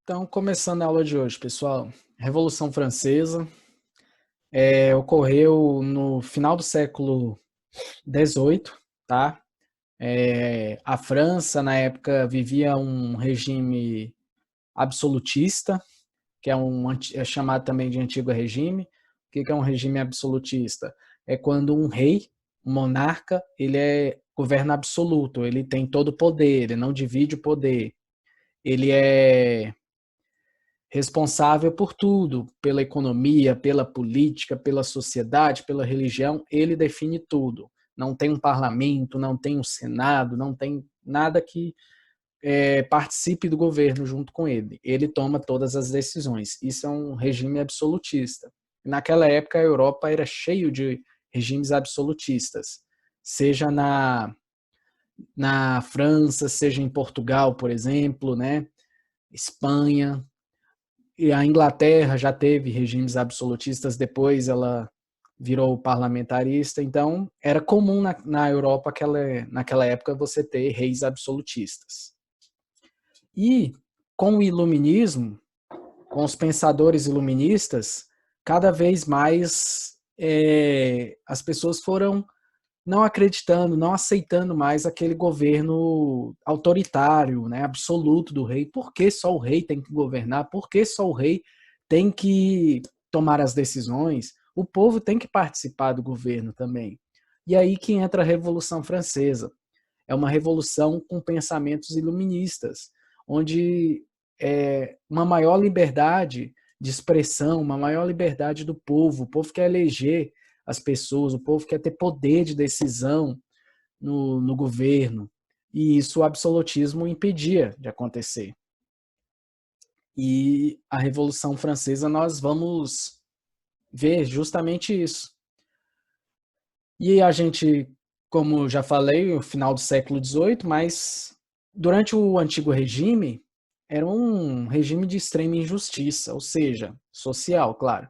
Então, começando a aula de hoje, pessoal. Revolução Francesa ocorreu no final do século XVIII, tá? A França, na época, vivia um regime absolutista, que é chamado também de antigo regime. O que é um regime absolutista? É quando um rei, um monarca, ele é governo absoluto, ele tem todo o poder, ele não divide o poder. Ele é responsável por tudo, pela economia, pela política, pela sociedade, pela religião, ele define tudo. Não tem um parlamento, não tem um senado, não tem nada que participe do governo junto com ele. Ele toma todas as decisões. Isso é um regime absolutista. Naquela época, a Europa era cheio de regimes absolutistas, seja na França, seja em Portugal, por exemplo, né? Espanha, e a Inglaterra já teve regimes absolutistas, depois ela virou parlamentarista, então era comum na Europa naquela época você ter reis absolutistas. E com o iluminismo, com os pensadores iluministas, cada vez mais as pessoas foram não acreditando, não aceitando mais aquele governo autoritário, né, absoluto do rei. Por que só o rei tem que governar? Por que só o rei tem que tomar as decisões? O povo tem que participar do governo também. E aí que entra a Revolução Francesa. É uma revolução com pensamentos iluministas, onde uma maior liberdade de expressão, uma maior liberdade do povo. O povo quer eleger as pessoas, o povo quer ter poder de decisão no governo. E isso o absolutismo impedia de acontecer. E a Revolução Francesa nós vamos ver justamente isso. E a gente, como já falei, o final do século XVIII, mas durante o antigo regime, era um regime de extrema injustiça, ou seja, social, claro.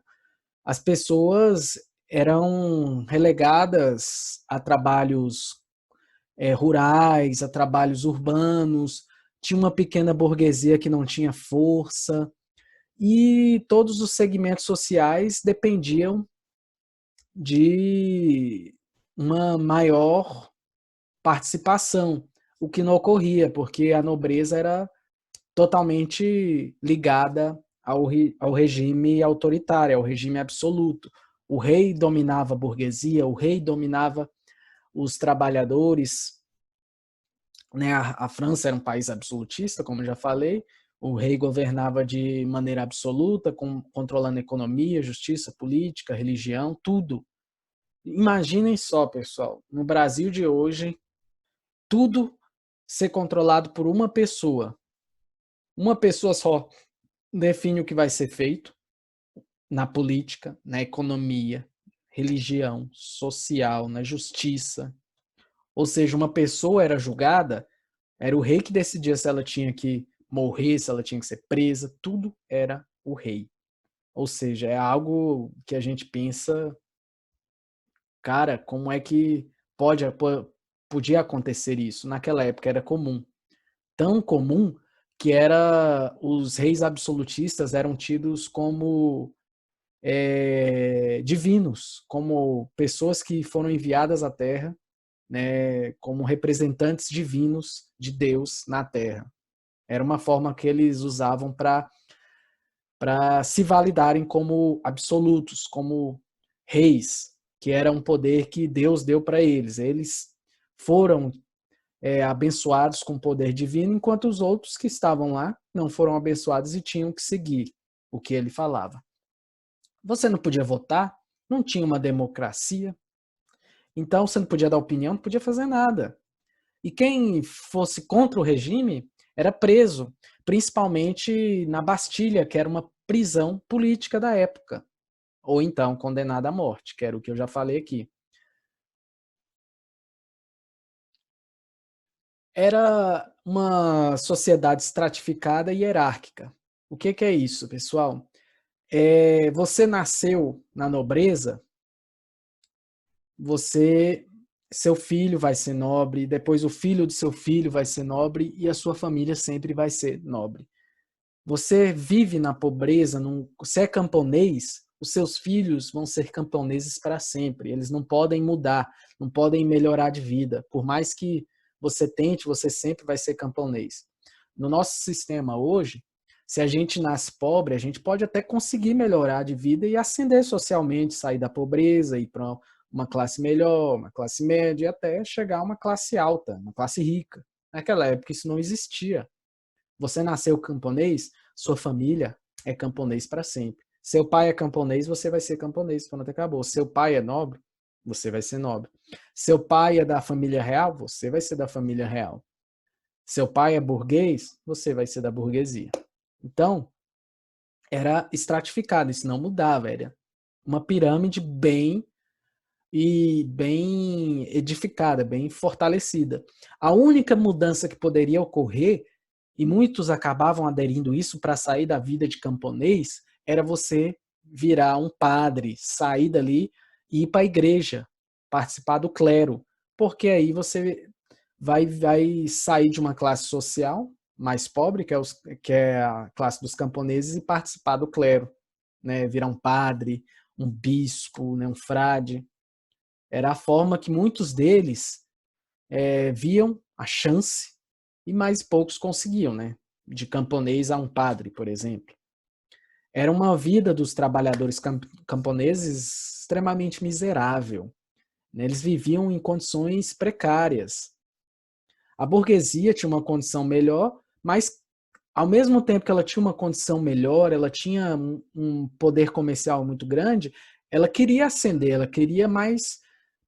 As pessoas eram relegadas a trabalhos rurais, a trabalhos urbanos, tinha uma pequena burguesia que não tinha força, e todos os segmentos sociais dependiam de uma maior participação, o que não ocorria, porque a nobreza era totalmente ligada ao regime autoritário, ao regime absoluto. O rei dominava a burguesia, o rei dominava os trabalhadores, né? A França era um país absolutista, como já falei, o rei governava de maneira absoluta, controlando a economia, justiça, política, religião, tudo. Imaginem só, pessoal, no Brasil de hoje, tudo ser controlado por uma pessoa. Uma pessoa só define o que vai ser feito na política, na economia, religião, social, na justiça. Ou seja, uma pessoa era julgada, era o rei que decidia se ela tinha que morrer, se ela tinha que ser presa, tudo era o rei. Ou seja, é algo que a gente pensa, cara, como é que podia acontecer isso? Naquela época era comum. Tão comum que os reis absolutistas eram tidos como divinos, como pessoas que foram enviadas à Terra, né, como representantes divinos de Deus na Terra. Era uma forma que eles usavam para se validarem como absolutos, como reis, que era um poder que Deus deu para eles. Eles foram abençoados com poder divino, enquanto os outros que estavam lá não foram abençoados e tinham que seguir o que ele falava. Você não podia votar, não tinha uma democracia, então você não podia dar opinião, não podia fazer nada. E quem fosse contra o regime era preso, principalmente na Bastilha, que era uma prisão política da época, ou então condenado à morte, que era o que eu já falei aqui. Era uma sociedade estratificada e hierárquica. O que é isso, pessoal? Você nasceu na nobreza, você, seu filho vai ser nobre, depois o filho do seu filho vai ser nobre e a sua família sempre vai ser nobre. Você vive na pobreza, você é camponês, os seus filhos vão ser camponeses para sempre. Eles não podem mudar, não podem melhorar de vida. Por mais que você tente, você sempre vai ser camponês. No nosso sistema hoje, se a gente nasce pobre, a gente pode até conseguir melhorar de vida e ascender socialmente, sair da pobreza, ir para uma classe melhor, uma classe média, e até chegar a uma classe alta, uma classe rica. Naquela época isso não existia. Você nasceu camponês, sua família é camponês para sempre. Seu pai é camponês, você vai ser camponês quando acabou. Seu pai é nobre, você vai ser nobre. Seu pai é da família real, você vai ser da família real. Seu pai é burguês, você vai ser da burguesia. Então, era estratificado, isso não mudava, era uma pirâmide bem edificada, bem fortalecida. A única mudança que poderia ocorrer, e muitos acabavam aderindo isso para sair da vida de camponês, era você virar um padre, sair dali e ir para a igreja, participar do clero, porque aí você vai sair de uma classe social mais pobre, que é a classe dos camponeses, e participar do clero, né? Virar um padre, um bispo, né? Um frade. Era a forma que muitos deles viam a chance e mais poucos conseguiam, né? De camponês a um padre, por exemplo. Era uma vida dos trabalhadores camponeses extremamente miserável, né? Eles viviam em condições precárias. A burguesia tinha uma condição melhor, mas ao mesmo tempo que ela tinha uma condição melhor, ela tinha um poder comercial muito grande, ela queria ascender, ela queria mais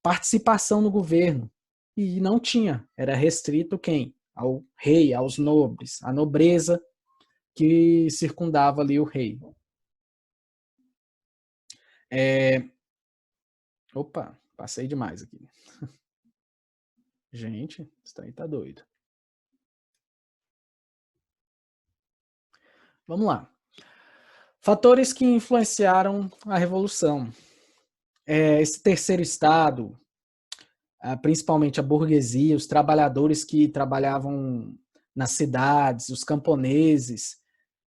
participação no governo. E não tinha, era restrito quem? Ao rei, aos nobres, à nobreza que circundava ali o rei. Opa, passei demais aqui. Gente, isso aí tá doido. Vamos lá. Fatores que influenciaram a Revolução. Esse terceiro estado, principalmente a burguesia, os trabalhadores que trabalhavam nas cidades, os camponeses,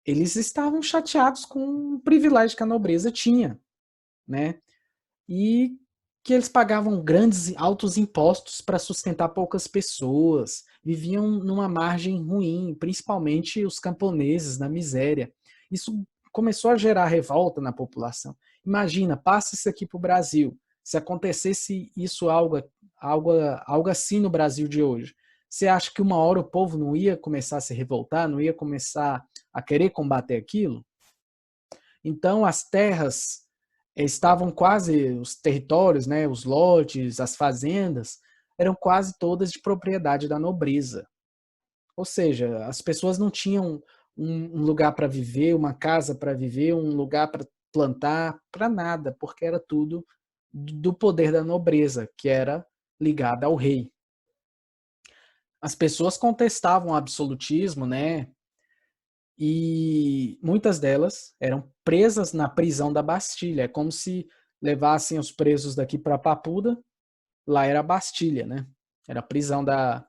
eles estavam chateados com o privilégio que a nobreza tinha, né? E que eles pagavam grandes, altos impostos para sustentar poucas pessoas, viviam numa margem ruim, principalmente os camponeses, na miséria. Isso começou a gerar revolta na população. Imagina, passa isso aqui para o Brasil. Se acontecesse isso, algo assim no Brasil de hoje, você acha que uma hora o povo não ia começar a se revoltar, não ia começar a querer combater aquilo? Então, as terras estavam quase, os territórios, né, os lotes, as fazendas, eram quase todas de propriedade da nobreza. Ou seja, as pessoas não tinham um lugar para viver, uma casa para viver, um lugar para plantar, para nada, porque era tudo do poder da nobreza, que era ligada ao rei. As pessoas contestavam o absolutismo, né? E muitas delas eram presas na prisão da Bastilha. É como se levassem os presos daqui para Papuda, lá era a Bastilha, né? Era a prisão da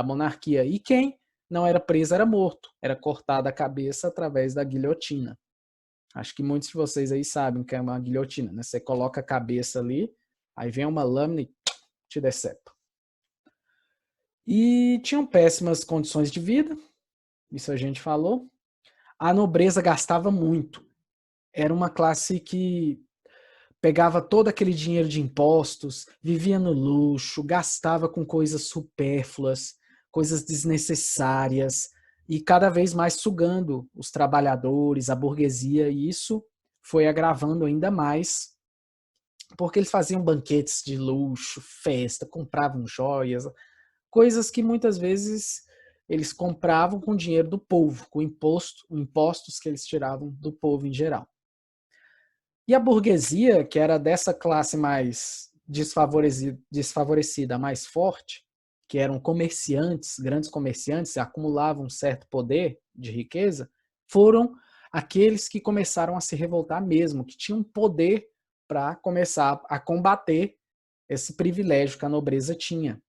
monarquia. E quem não era preso era morto, era cortada a cabeça através da guilhotina. Acho que muitos de vocês aí sabem o que é uma guilhotina, né? Você coloca a cabeça ali, aí vem uma lâmina e te decepa. E tinham péssimas condições de vida, isso a gente falou. A nobreza gastava muito. Era uma classe que pegava todo aquele dinheiro de impostos, vivia no luxo, gastava com coisas supérfluas, coisas desnecessárias, e cada vez mais sugando os trabalhadores, a burguesia, e isso foi agravando ainda mais, porque eles faziam banquetes de luxo, festa, compravam joias, coisas que muitas vezes eles compravam com dinheiro do povo, com impostos que eles tiravam do povo em geral. E a burguesia, que era dessa classe mais desfavorecida, mais forte, que eram comerciantes, grandes comerciantes, acumulavam um certo poder de riqueza, foram aqueles que começaram a se revoltar mesmo, que tinham poder para começar a combater esse privilégio que a nobreza tinha.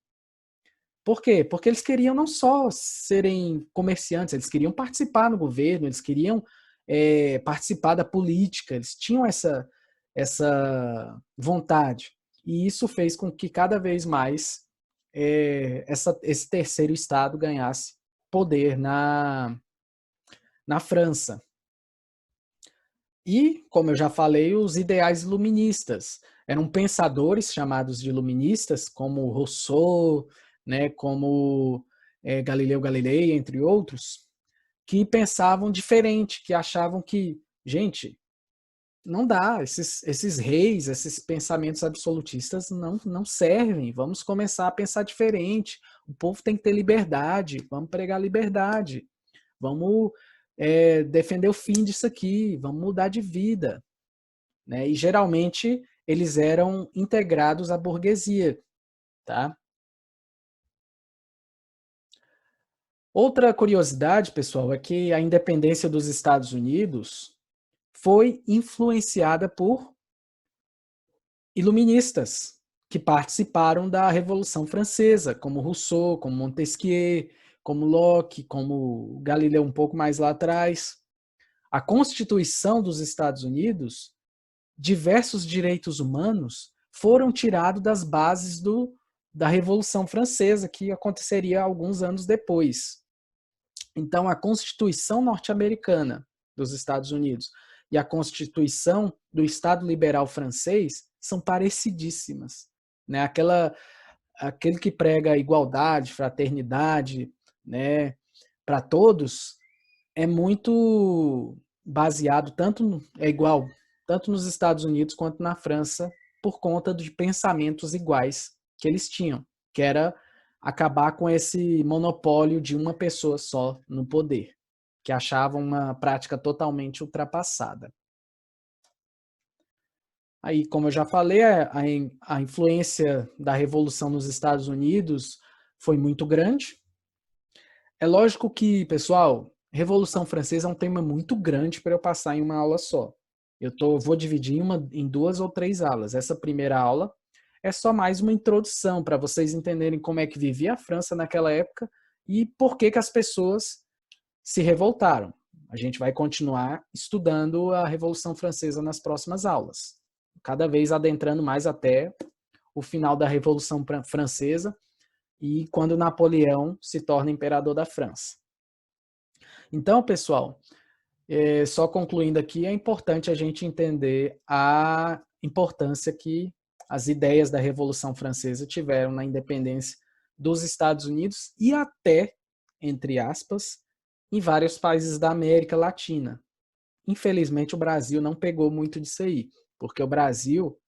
Por quê? Porque eles queriam não só serem comerciantes, eles queriam participar no governo, eles queriam participar da política, eles tinham essa vontade. E isso fez com que cada vez mais esse terceiro estado ganhasse poder na França. E, como eu já falei, os ideais iluministas. Eram pensadores chamados de iluministas, como Rousseau, né, como Galileu Galilei, entre outros, que pensavam diferente, que achavam que, gente, não dá, esses reis, esses pensamentos absolutistas não servem, vamos começar a pensar diferente, o povo tem que ter liberdade, vamos pregar liberdade, vamos defender o fim disso aqui, vamos mudar de vida. Né? E geralmente eles eram integrados à burguesia. Tá? Outra curiosidade, pessoal, é que a independência dos Estados Unidos foi influenciada por iluministas que participaram da Revolução Francesa, como Rousseau, como Montesquieu, como Locke, como Galileu um pouco mais lá atrás. A Constituição dos Estados Unidos, diversos direitos humanos foram tirados das bases da Revolução Francesa, que aconteceria alguns anos depois. Então, a Constituição norte-americana dos Estados Unidos e a Constituição do Estado Liberal francês são parecidíssimas. Né? Aquele que prega igualdade, fraternidade, né, para todos, é muito baseado, é igual, tanto nos Estados Unidos quanto na França, por conta de pensamentos iguais que eles tinham, que era acabar com esse monopólio de uma pessoa só no poder, que achavam uma prática totalmente ultrapassada. Aí, como eu já falei, a influência da Revolução nos Estados Unidos foi muito grande. É lógico que, pessoal, Revolução Francesa é um tema muito grande para eu passar em uma aula só. Vou dividir em 2 ou 3 aulas. Essa primeira aula é só mais uma introdução para vocês entenderem como é que vivia a França naquela época e por que as pessoas se revoltaram. A gente vai continuar estudando a Revolução Francesa nas próximas aulas, cada vez adentrando mais até o final da Revolução Francesa e quando Napoleão se torna imperador da França. Então, pessoal, só concluindo aqui, é importante a gente entender a importância que as ideias da Revolução Francesa tiveram na independência dos Estados Unidos e até, entre aspas, em vários países da América Latina. Infelizmente, o Brasil não pegou muito disso aí, porque o Brasil,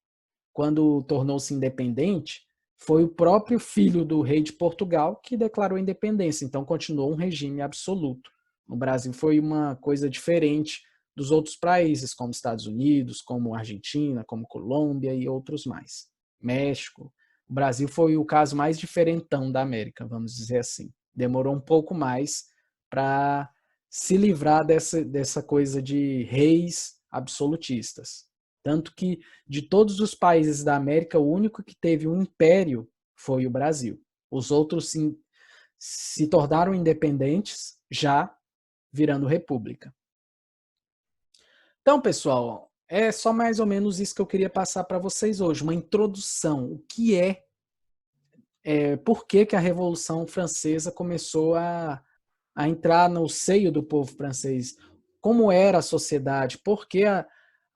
quando tornou-se independente, foi o próprio filho do rei de Portugal que declarou a independência, então continuou um regime absoluto. O Brasil foi uma coisa diferente dos outros países, como Estados Unidos, como Argentina, como Colômbia e outros mais. México. O Brasil foi o caso mais diferentão da América, vamos dizer assim. Demorou um pouco mais para se livrar dessa coisa de reis absolutistas. Tanto que, de todos os países da América, o único que teve um império foi o Brasil. Os outros se tornaram independentes já virando república. Então, pessoal, é só mais ou menos isso que eu queria passar para vocês hoje, uma introdução. O que por que a Revolução Francesa começou a entrar no seio do povo francês? Como era a sociedade? Por que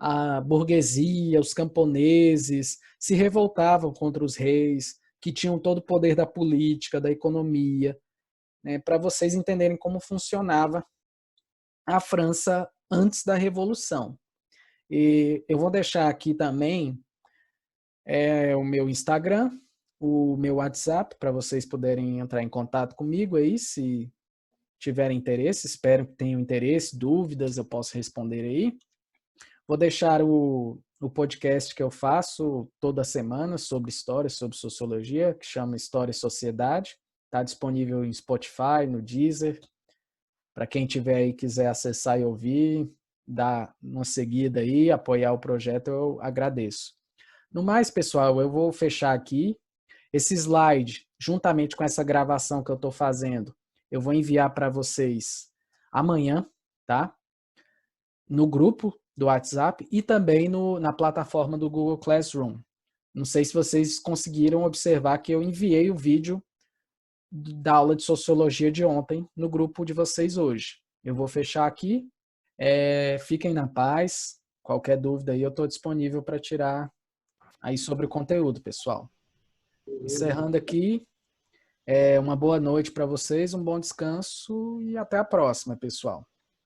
a burguesia, os camponeses se revoltavam contra os reis, que tinham todo o poder da política, da economia, né, para vocês entenderem como funcionava a França antes da Revolução. E eu vou deixar aqui também o meu Instagram, o meu WhatsApp, para vocês poderem entrar em contato comigo aí, se tiverem interesse. Espero que tenham interesse, dúvidas, eu posso responder aí. Vou deixar o podcast que eu faço toda semana sobre história, sobre sociologia, que chama História e Sociedade. Está disponível em Spotify, no Deezer. Para quem tiver aí quiser acessar e ouvir, dar uma seguida aí, apoiar o projeto, eu agradeço. No mais, pessoal, eu vou fechar aqui. Esse slide juntamente com essa gravação que eu estou fazendo, eu vou enviar para vocês amanhã, tá? No grupo do WhatsApp e também na plataforma do Google Classroom. Não sei se vocês conseguiram observar que eu enviei o vídeo da aula de sociologia de ontem no grupo de vocês hoje. Eu vou fechar aqui. Fiquem na paz. Qualquer dúvida aí eu estou disponível para tirar aí sobre o conteúdo, pessoal. Encerrando aqui, uma boa noite para vocês, um bom descanso e até a próxima, pessoal.